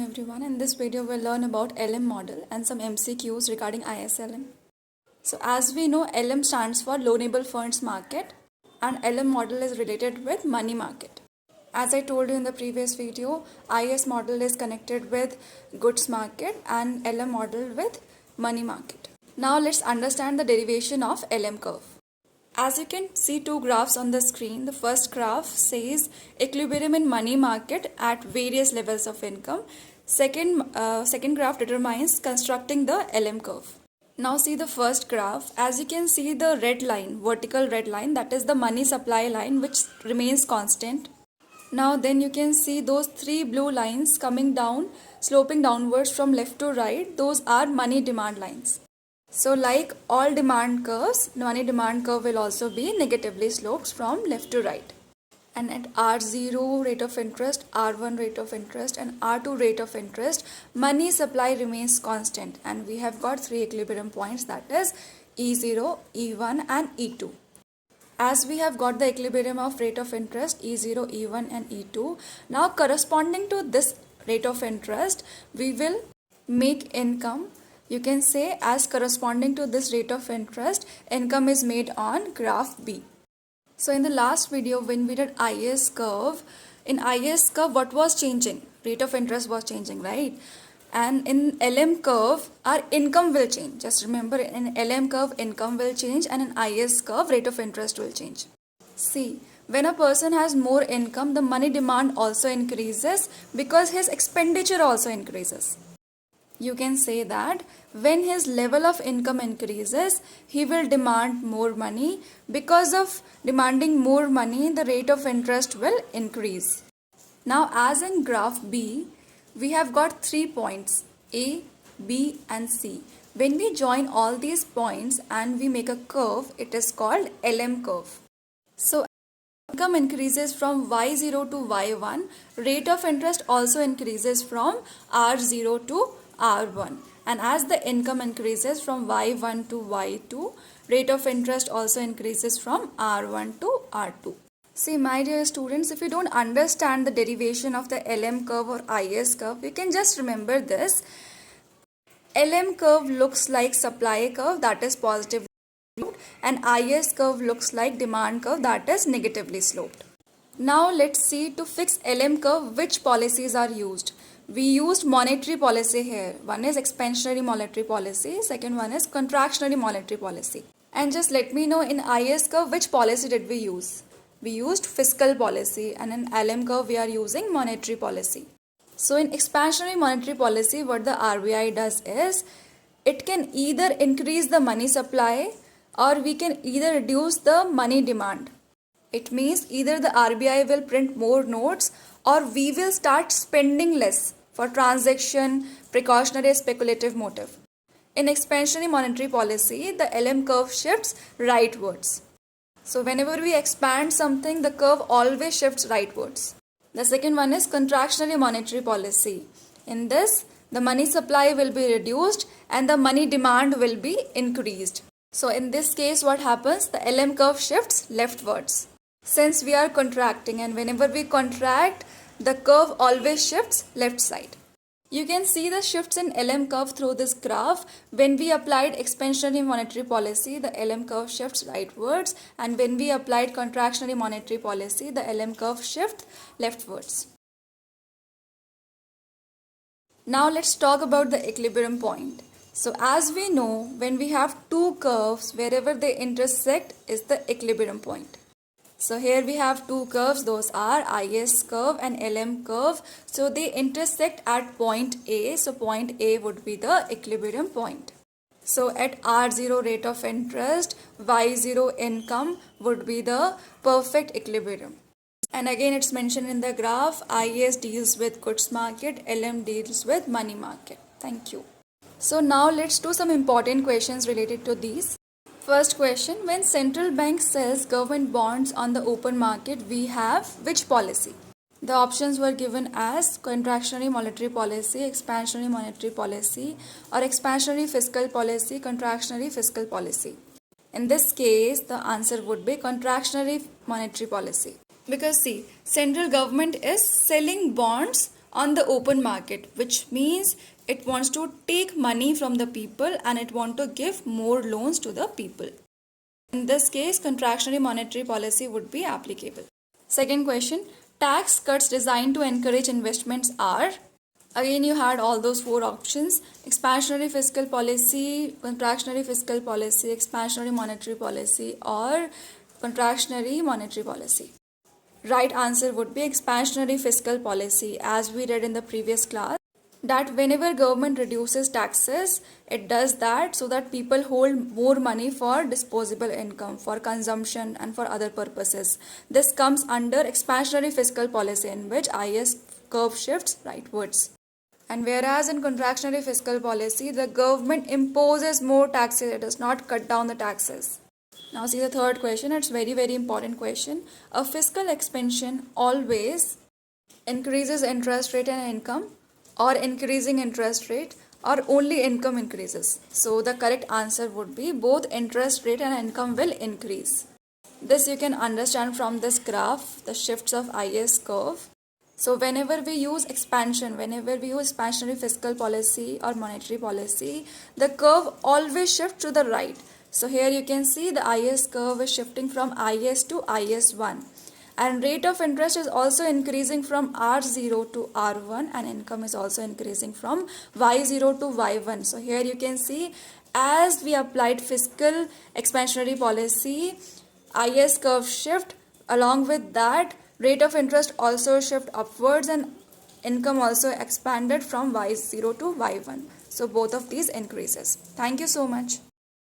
everyone. In this video we'll learn about LM model and some MCQs regarding ISLM. So as we know, LM stands for Loanable Funds Market and LM model is related with money market. As I told you in the previous video, IS model is connected with goods market and LM model with money market. Now let's understand the derivation of LM curve. As you can see two graphs on the screen, the first graph says equilibrium in money market at various levels of income. Second graph determines constructing the LM curve. Now see the first graph. As you can see the red line, vertical red line, that is the money supply line which remains constant. Now then you can see those three blue lines coming down, sloping downwards from left to right. Those are money demand lines. So like all demand curves, the money demand curve will also be negatively sloped from left to right. And at R0 rate of interest, R1 rate of interest and R2 rate of interest, money supply remains constant and we have got three equilibrium points, that is E0, E1 and E2. As we have got the equilibrium of rate of interest E0, E1 and E2, now corresponding to this rate of interest, we will make income. You can say as corresponding to this rate of interest, income is made on graph B. So in the last video when we did IS curve, in IS curve what was changing? Rate of interest was changing, right? And in LM curve, our income will change. Just remember, in LM curve, income will change and in IS curve, rate of interest will change. See, when a person has more income, the money demand also increases because his expenditure also increases. You can say that when his level of income increases, he will demand more money. Because of demanding more money, the rate of interest will increase. Now, as in graph B, we have got 3 points, A, B and C. When we join all these points and we make a curve, it is called LM curve. So, income increases from Y0 to Y1, rate of interest also increases from R0 to R1, and as the income increases from Y1 to Y2, rate of interest also increases from R1 to R2. See my dear students, if you don't understand the derivation of the LM curve or IS curve, you can just remember this. LM curve looks like supply curve, that is positively sloped, and IS curve looks like demand curve, that is negatively sloped. Now let's see, to fix LM curve which policies are used. We used monetary policy here. One is expansionary monetary policy, second one is contractionary monetary policy. And just let me know, in IS curve which policy did we use? We used fiscal policy, and in LM curve we are using monetary policy. So in expansionary monetary policy, what the RBI does is, it can either increase the money supply or we can either reduce the money demand. It means either the RBI will print more notes or we will start spending less for transaction, precautionary, speculative motive. In expansionary monetary policy, the LM curve shifts rightwards. So whenever we expand something, the curve always shifts rightwards. The second one is contractionary monetary policy. In this, the money supply will be reduced and the money demand will be increased. So in this case, what happens? The LM curve shifts leftwards. Since we are contracting, and whenever we contract, the curve always shifts left side. You can see the shifts in LM curve through this graph. When we applied expansionary monetary policy, the LM curve shifts rightwards, and when we applied contractionary monetary policy, the LM curve shifts leftwards. Now let's talk about the equilibrium point. So as we know, when we have two curves, wherever they intersect is the equilibrium point. So here we have two curves, those are IS curve and LM curve. So they intersect at point A. So point A would be the equilibrium point. So at R0 rate of interest, Y0 income would be the perfect equilibrium. And again it's mentioned in the graph, IS deals with goods market, LM deals with money market. Thank you. So now let's do some important questions related to these. First question, when central bank sells government bonds on the open market, we have which policy? The options were given as contractionary monetary policy, expansionary monetary policy, or expansionary fiscal policy, contractionary fiscal policy. In this case, the answer would be contractionary monetary policy. Because see, central government is selling bonds on the open market, which means it wants to take money from the people and it wants to give more loans to the people. In this case, contractionary monetary policy would be applicable. Second question, tax cuts designed to encourage investments are, again you had all those four options: expansionary fiscal policy, contractionary fiscal policy, expansionary monetary policy, or contractionary monetary policy. Right answer would be expansionary fiscal policy. As we read in the previous class, that whenever government reduces taxes, it does that so that people hold more money for disposable income, for consumption and for other purposes. This comes under expansionary fiscal policy, in which IS curve shifts rightwards. And whereas in contractionary fiscal policy, the government imposes more taxes, it does not cut down the taxes. Now see the third question, it's very important question. A fiscal expansion always increases interest rate and income, or increasing interest rate, or only income increases? So the correct answer would be both interest rate and income will increase. This you can understand from this graph, the shifts of IS curve. So whenever we use expansion, whenever we use expansionary fiscal policy or monetary policy, the curve always shifts to the right. So here you can see the IS curve is shifting from IS to IS1. And rate of interest is also increasing from R0 to R1, and income is also increasing from Y0 to Y1. So here you can see, as we applied fiscal expansionary policy, IS curve shift, along with that rate of interest also shift upwards, and income also expanded from Y0 to Y1. So both of these increases. Thank you so much.